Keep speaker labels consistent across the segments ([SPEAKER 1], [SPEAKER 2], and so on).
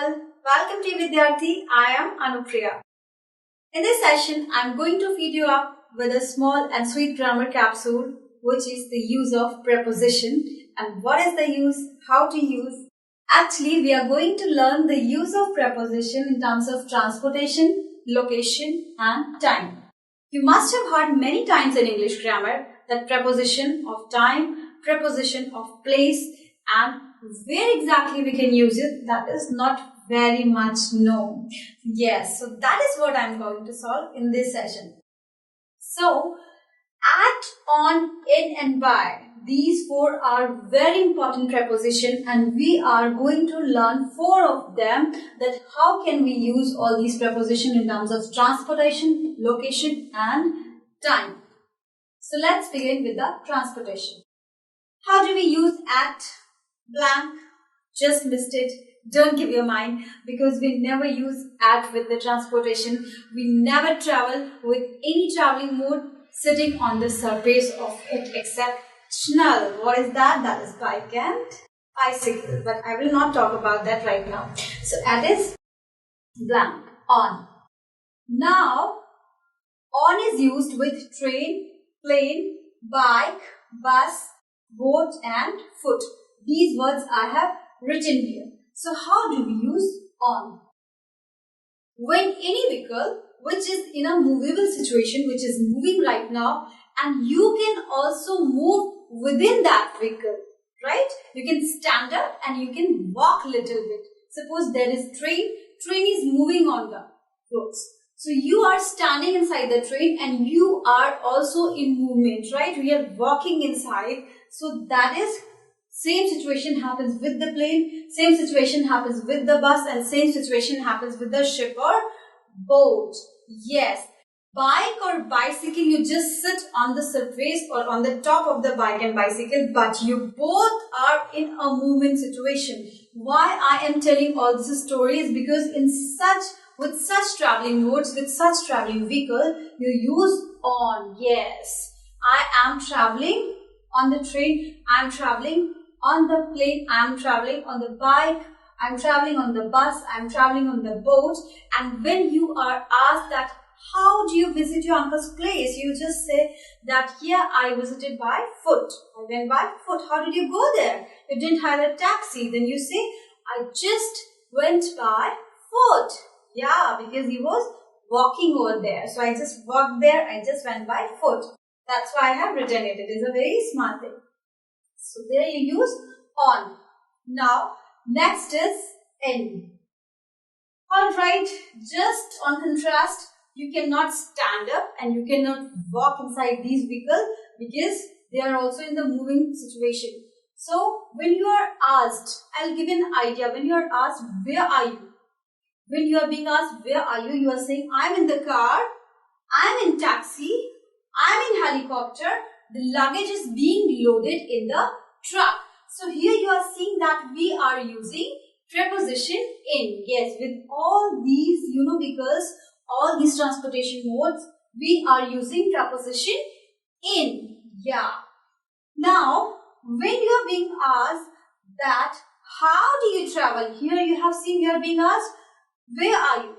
[SPEAKER 1] all, welcome to Vidyarthi. I am Anupriya. In this session, I am going to feed you up with a small and sweet grammar capsule, which is the use of preposition. And what is the use, how to use. Actually, we are going to learn the use of preposition in terms of transportation, location and time. You must have heard many times in English grammar that preposition of time, preposition of place and where exactly we can use it, that is not very much known. Yes, so that is what I am going to solve in this session. So, at, on, in and by, these four are very important prepositions and we are going to learn four of them, that how can we use all these prepositions in terms of transportation, location and time. So let's begin with the transportation. How do we use at, blank? Just missed it. Don't give your mind, because we never use at with the transportation. We never travel with any traveling mode sitting on the surface of it exceptional. What is that? That is bike and bicycle. But I will not talk about that right now. So at is blank, on. Now, on is used with train, plane, bike, bus, boat and foot. These words I have written here. So how do we use on? When any vehicle which is in a movable situation, which is moving right now, and you can also move within that vehicle, right? You can stand up and you can walk a little bit. Suppose there is train is moving on the roads. So you are standing inside the train and you are also in movement, right? We are walking inside. So that is same situation happens with the plane, same situation happens with the bus and same situation happens with the ship or boat. Yes, bike or bicycle, you just sit on the surface or on the top of the bike and bicycle, but you both are in a movement situation. Why I am telling all these stories? Because with such traveling modes, with such traveling vehicle, you use on. Yes, I am traveling on the train, I am traveling on the plane, I am traveling on the bike, I am traveling on the bus, I am traveling on the boat. And when you are asked that how do you visit your uncle's place, you just say that yeah, I visited by foot. I went by foot. How did you go there? You didn't hire a taxi. Then you say, I just went by foot. Yeah, because he was walking over there. So I just walked there, I just went by foot. That's why I have written it. It is a very smart thing. So there you use on. Now, next is in. Alright, just on contrast, you cannot stand up and you cannot walk inside these vehicles because they are also in the moving situation. So, when you are asked, I'll give you an idea. When you are asked, where are you? When you are being asked, where are you? You are saying, I'm in the car, I'm in taxi, I'm in helicopter. The luggage is being loaded in the truck. So here you are seeing that we are using preposition in. Yes, with all these, because all these transportation modes, we are using preposition in. Yeah. Now, when you are being asked that how do you travel? Here you have seen you are being asked, where are you?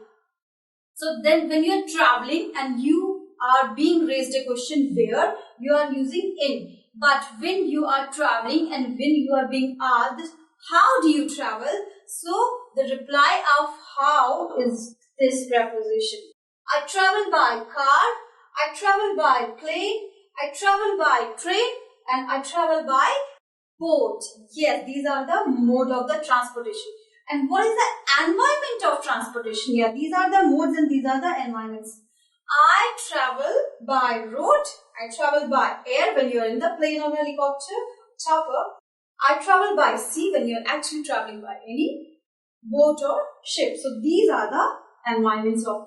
[SPEAKER 1] So then when you are traveling and you are being raised a question where, you are using in. But when you are traveling and when you are being asked, how do you travel? So the reply of how is this preposition. I travel by car, I travel by plane, I travel by train and I travel by boat. Yes, these are the mode of the transportation. And what is the environment of transportation? Yeah, these are the modes and these are the environments. I travel by road, I travel by air when you are in the plane or helicopter, chopper. I travel by sea when you are actually traveling by any boat or ship. So these are the environments of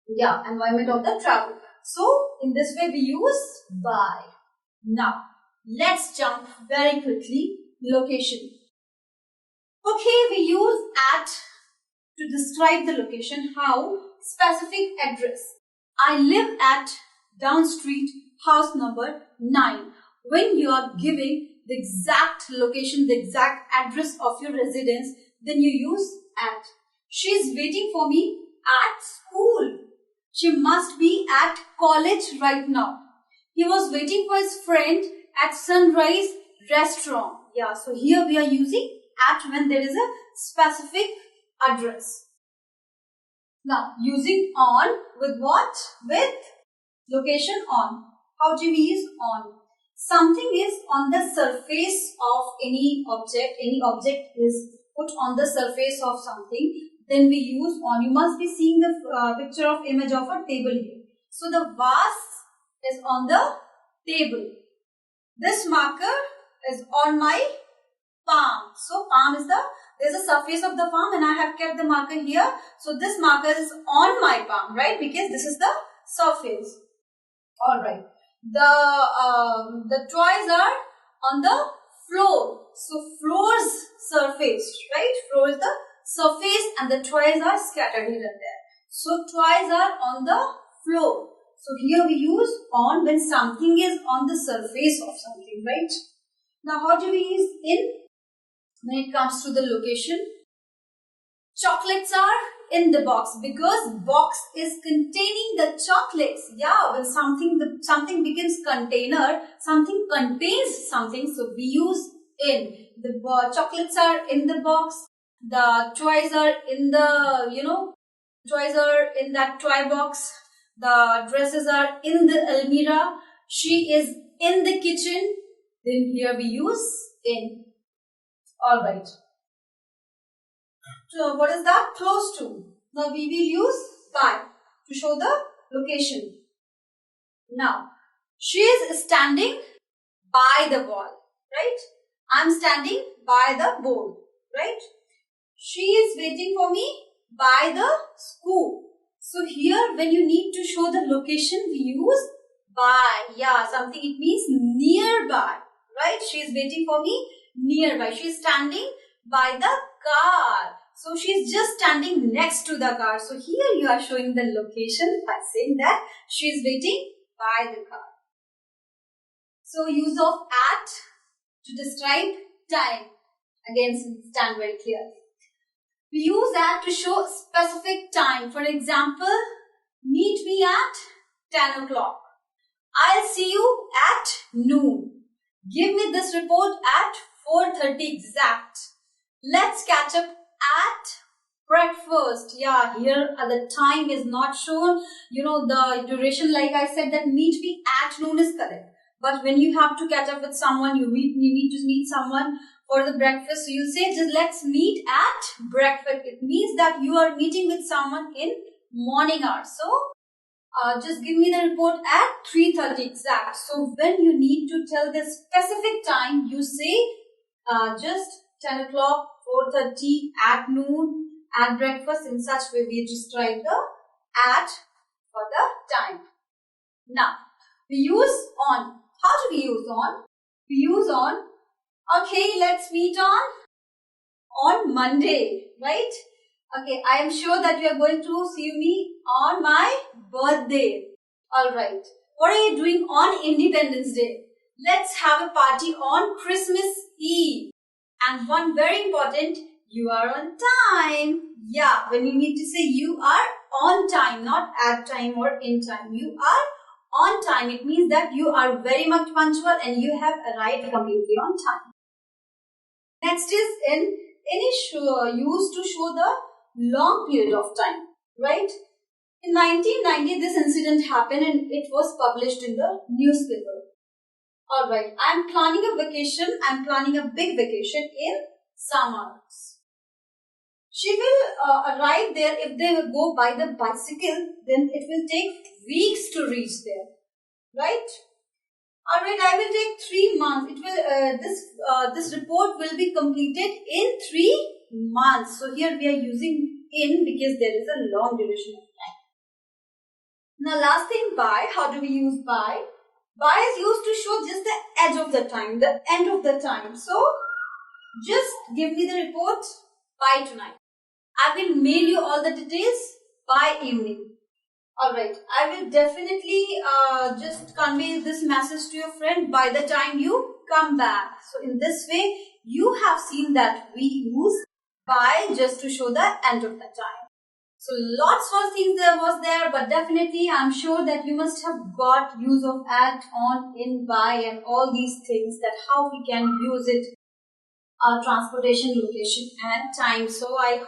[SPEAKER 1] the environment of the travel. So in this way we use by. Now let's jump very quickly. Location. Okay, we use at to describe the location. How? Specific address. I live at down street, house number 9. When you are giving the exact location, the exact address of your residence, then you use at. She is waiting for me at school. She must be at college right now. He was waiting for his friend at Sunrise restaurant. Yeah, so here we are using at when there is a specific address. Now, using on with what? With location on. How do we use on? Something is on the surface of any object is put on the surface of something, then we use on. You must be seeing the picture of image of a table here. So the vase is on the table. This marker is on my palm. So palm is there's a surface of the palm and I have kept the marker here. So this marker is on my palm, right? Because this is the surface. Alright. The toys are on the floor. So floor's surface, right? Floor is the surface and the toys are scattered here and there. So toys are on the floor. So here we use on when something is on the surface of something, right? Now how do we use in when it comes to the location? Chocolates are in the box because box is containing the chocolates. Yeah, when something becomes container, something contains something, so we use in. The chocolates are in the box. The toys are in the, toys are in that toy box. The dresses are in the almirah. She is in the kitchen. Then here we use in. Alright. So what is that? Close to. Now we will use by to show the location. Now, she is standing by the wall, right? I am standing by the board, right? She is waiting for me by the school. So here when you need to show the location, we use by. Yeah, something it means nearby, right? She is waiting for me nearby. She is standing by the car. So she is just standing next to the car. So here you are showing the location by saying that she is waiting by the car. So use of at to describe time. Again, stand very clear. We use at to show specific time. For example, meet me at 10 o'clock. I'll see you at noon. Give me this report at 4:30 exact. Let's catch up at breakfast. Yeah, here the time is not shown. The duration, like I said, that meet me at noon is correct. But when you have to catch up with someone, you need to meet someone for the breakfast. So you say, just let's meet at breakfast. It means that you are meeting with someone in morning hours. So just give me the report at 3:30 exact. So when you need to tell the specific time, you say just 10 o'clock, 4:30, at noon, at breakfast. In such way, we describe the at for the time. Now, we use on. How do we use on? We use on. Okay, let's meet on Monday, right? Okay, I am sure that you are going to see me on my birthday. Alright. What are you doing on Independence Day? Let's have a party on Christmas Eve. And one very important, you are on time. Yeah, when you need to say you are on time, not at time or in time. You are on time. It means that you are very much punctual and you have arrived completely on time. Next is in used to show the long period of time, right? In 1990, this incident happened and it was published in the newspaper. Alright, I am planning a vacation. I am planning a big vacation in summers. She will arrive there. If they will go by the bicycle, then it will take weeks to reach there, right? Alright, I will take 3 months. It will this report will be completed in 3 months. So here we are using in because there is a long duration of time. Now last thing, by. How do we use by? By is used to show just the edge of the time, the end of the time. So just give me the report by tonight. I will mail you all the details by evening. Alright, I will definitely just convey this message to your friend by the time you come back. So in this way, you have seen that we use by just to show the end of the time. So lots of things there was there, but definitely I'm sure that you must have got use of at, on, in, by and all these things, that how we can use it, transportation, location and time. So I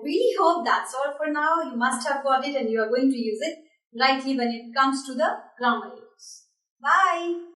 [SPEAKER 1] really hope that's all for now. You must have got it and you are going to use it rightly when it comes to the grammar use. Bye.